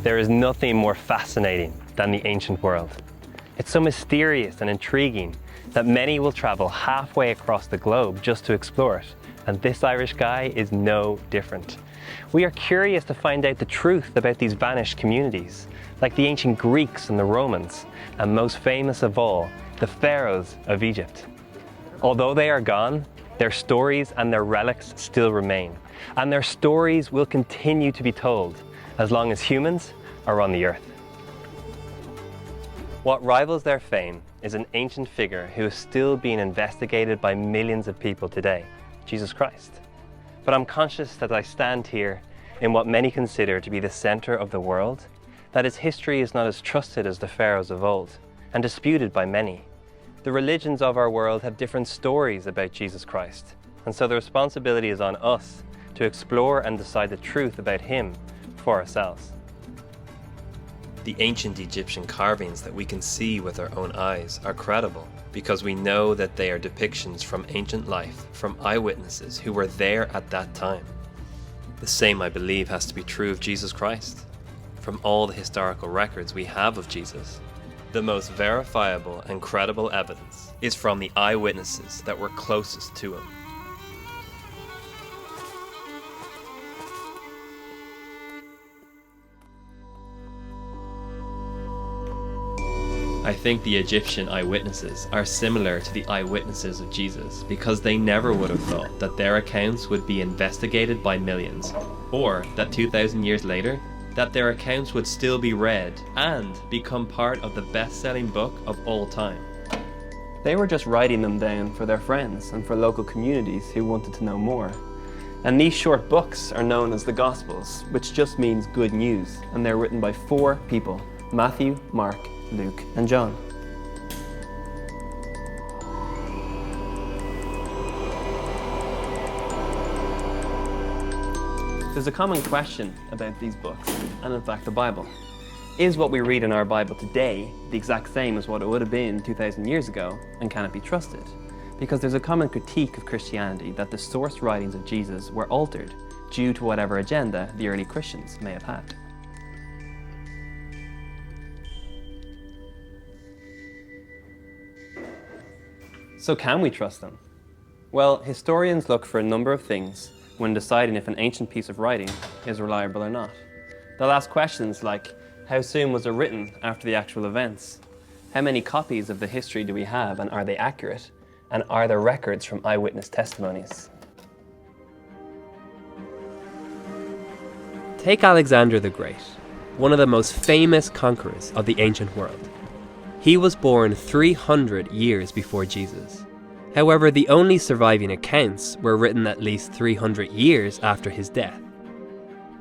There is nothing more fascinating than the ancient world. It's so mysterious and intriguing that many will travel halfway across the globe just to explore it, and this Irish guy is no different. We are curious to find out the truth about these vanished communities, like the ancient Greeks and the Romans, and most famous of all, the pharaohs of Egypt. Although they are gone, their stories and their relics still remain, and their stories will continue to be told as long as humans are on the earth. What rivals their fame is an ancient figure who is still being investigated by millions of people today, Jesus Christ. But I'm conscious that I stand here in what many consider to be the center of the world, that its history is not as trusted as the pharaohs of old, and disputed by many. The religions of our world have different stories about Jesus Christ, and so the responsibility is on us to explore and decide the truth about him for ourselves. The ancient Egyptian carvings that we can see with our own eyes are credible because we know that they are depictions from ancient life, from eyewitnesses who were there at that time. The same, I believe, has to be true of Jesus Christ. From all the historical records we have of Jesus, the most verifiable and credible evidence is from the eyewitnesses that were closest to him. I think the Egyptian eyewitnesses are similar to the eyewitnesses of Jesus because they never would have thought that their accounts would be investigated by millions, or that 2,000 years later, that their accounts would still be read and become part of the best-selling book of all time. They were just writing them down for their friends and for local communities who wanted to know more. And these short books are known as the Gospels, which just means good news, and they're written by 4 people: Matthew, Mark, Luke, and John. There's a common question about these books, and in fact the Bible. Is what we read in our Bible today the exact same as what it would have been 2,000 years ago, and can it be trusted? Because there's a common critique of Christianity that the source writings of Jesus were altered due to whatever agenda the early Christians may have had. So can we trust them? Well, historians look for a number of things when deciding if an ancient piece of writing is reliable or not. They'll ask questions like, how soon was it written after the actual events? How many copies of the history do we have, and are they accurate? And are there records from eyewitness testimonies? Take Alexander the Great, one of the most famous conquerors of the ancient world. He was born 300 years before Jesus. However, the only surviving accounts were written at least 300 years after his death.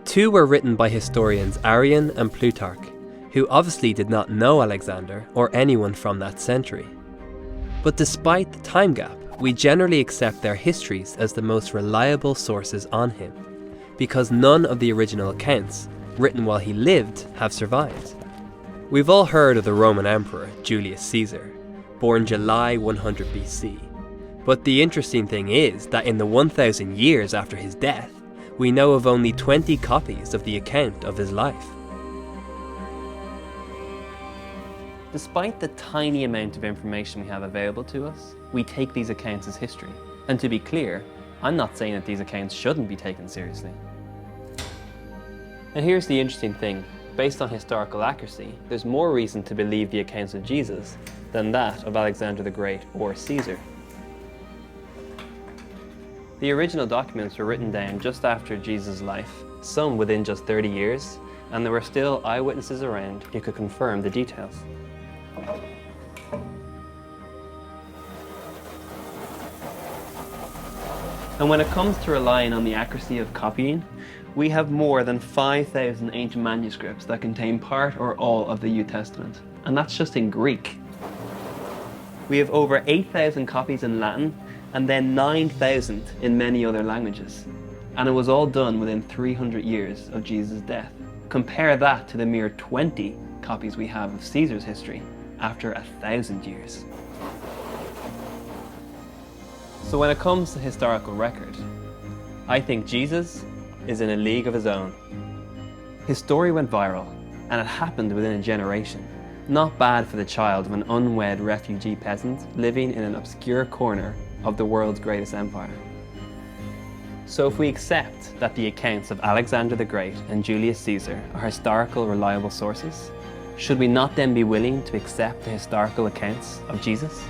2 were written by historians Arrian and Plutarch, who obviously did not know Alexander or anyone from that century. But despite the time gap, we generally accept their histories as the most reliable sources on him, because none of the original accounts, written while he lived, have survived. We've all heard of the Roman Emperor Julius Caesar, born July 100 BC. But the interesting thing is that in the 1,000 years after his death, we know of only 20 copies of the account of his life. Despite the tiny amount of information we have available to us, we take these accounts as history. And to be clear, I'm not saying that these accounts shouldn't be taken seriously. And here's the interesting thing. Based on historical accuracy, there's more reason to believe the accounts of Jesus than that of Alexander the Great or Caesar. The original documents were written down just after Jesus' life, some within just 30 years, and there were still eyewitnesses around who could confirm the details. And when it comes to relying on the accuracy of copying, we have more than 5,000 ancient manuscripts that contain part or all of the New Testament, and that's just in Greek. We have over 8,000 copies in Latin, and then 9,000 in many other languages. And it was all done within 300 years of Jesus' death. Compare that to the mere 20 copies we have of Caesar's history after 1,000 years. So when it comes to historical record, I think Jesus is in a league of his own. His story went viral, and it happened within a generation. Not bad for the child of an unwed refugee peasant living in an obscure corner of the world's greatest empire. So if we accept that the accounts of Alexander the Great and Julius Caesar are historical, reliable sources, should we not then be willing to accept the historical accounts of Jesus?